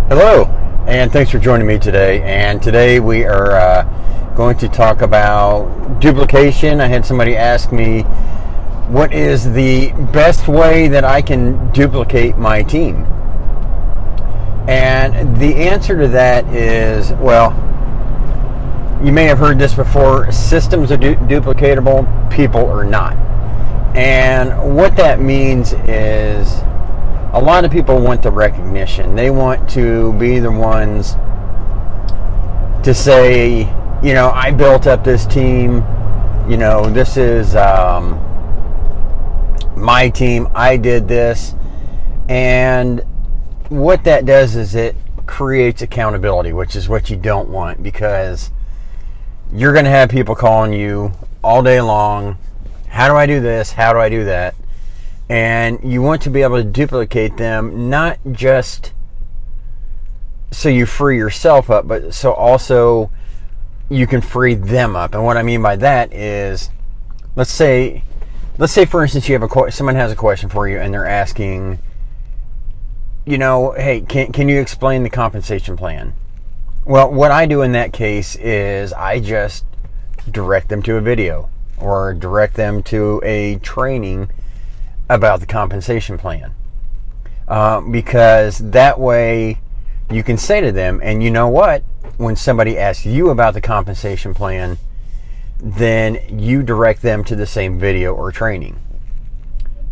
Hello, and thanks for joining me today. And today we are going to talk about duplication. I had somebody ask me, what is the best way that I can duplicate my team? And the answer to that is, well, you may have heard this before, systems are duplicatable, people are not. And what that means is a lot of people want the recognition. They want to be the ones to say, I built up this team, this is my team, I did this. And what that does is it creates accountability, which is what you don't want, because you're going to have people calling you all day long. How do I do this? How do I do that? And you want to be able to duplicate them, not just so you free yourself up, but so also you can free them up. And what I mean by that is, let's say for instance, you have someone has a question for you, and they're asking, hey, can you explain the compensation plan? Well, what I do in that case is I just direct them to a video or direct them to a training about the compensation plan, because that way you can say to them, and you know what, when somebody asks you about the compensation plan, then you direct them to the same video or training.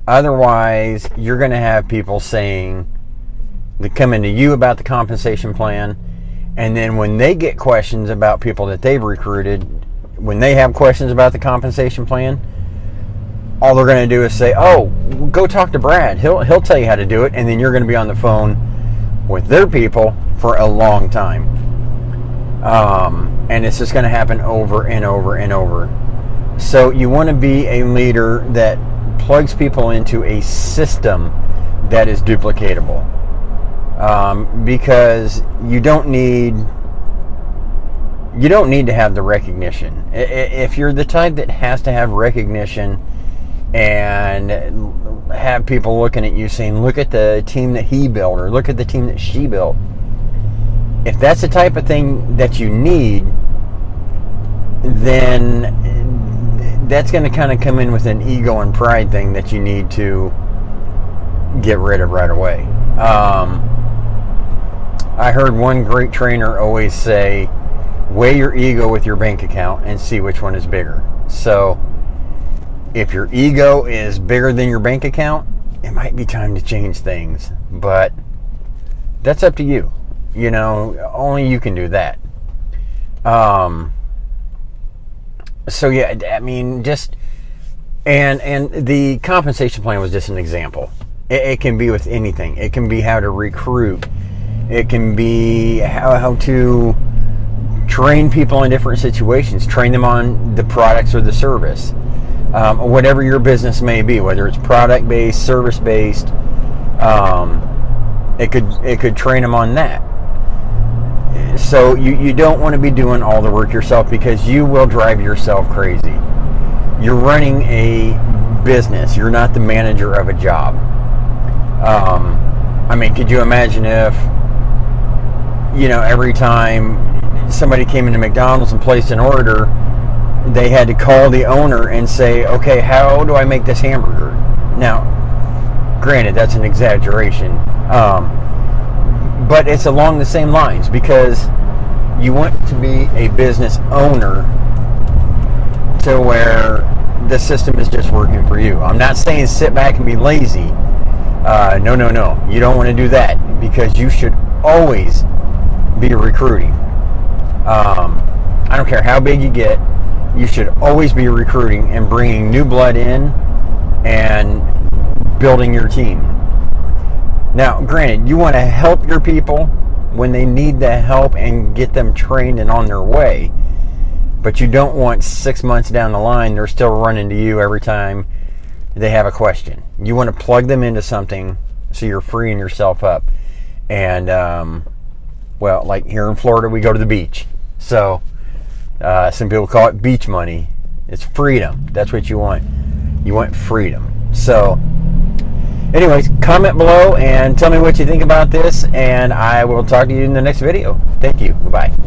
Otherwise, you're going to have people saying, they come into you about the compensation plan, and then when they get questions about people that they've recruited, when they have questions about the compensation plan, all they're going to do is say, oh, go talk to Brad. He'll tell you how to do it. And then you're going to be on the phone with their people for a long time. And it's just going to happen over and over and over. So you want to be a leader that plugs people into a system that is duplicatable. Because you don't need to have the recognition. If you're the type that has to have recognition and have people looking at you saying, look at the team that he built, or look at the team that she built, if that's the type of thing that you need, then that's going to kind of come in with an ego and pride thing that you need to get rid of right away. I heard one great trainer always say, weigh your ego with your bank account and see which one is bigger. So if your ego is bigger than your bank account, it might be time to change things. But that's up to you. Only you can do that. So yeah, I mean, and the compensation plan was just an example. It can be with anything. It can be how to recruit. It can be how to train people in different situations, train them on the products or the service, whatever your business may be, whether it's product-based, service-based, it could train them on that. So you don't want to be doing all the work yourself, because you will drive yourself crazy. You're running a business. You're not the manager of a job. Could you imagine if, every time somebody came into McDonald's and placed an order, they had to call the owner and say, okay, how do I make this hamburger? Now, granted, that's an exaggeration, but it's along the same lines, because you want to be a business owner to where the system is just working for you. I'm not saying sit back and be lazy. No. You don't want to do that, because you should always be recruiting. I don't care how big you get, you should always be recruiting and bringing new blood in and building your team. Now, granted, you want to help your people when they need the help and get them trained and on their way, but you don't want 6 months down the line they're still running to you every time they have a question. You want to plug them into something so you're freeing yourself up. And well, like here in Florida, we go to the beach. So some people call it beach money. It's freedom. That's what you want. You want freedom. So Anyways, comment below and tell me what you think about this, and I will talk to you in the next video. Thank you. Bye-bye.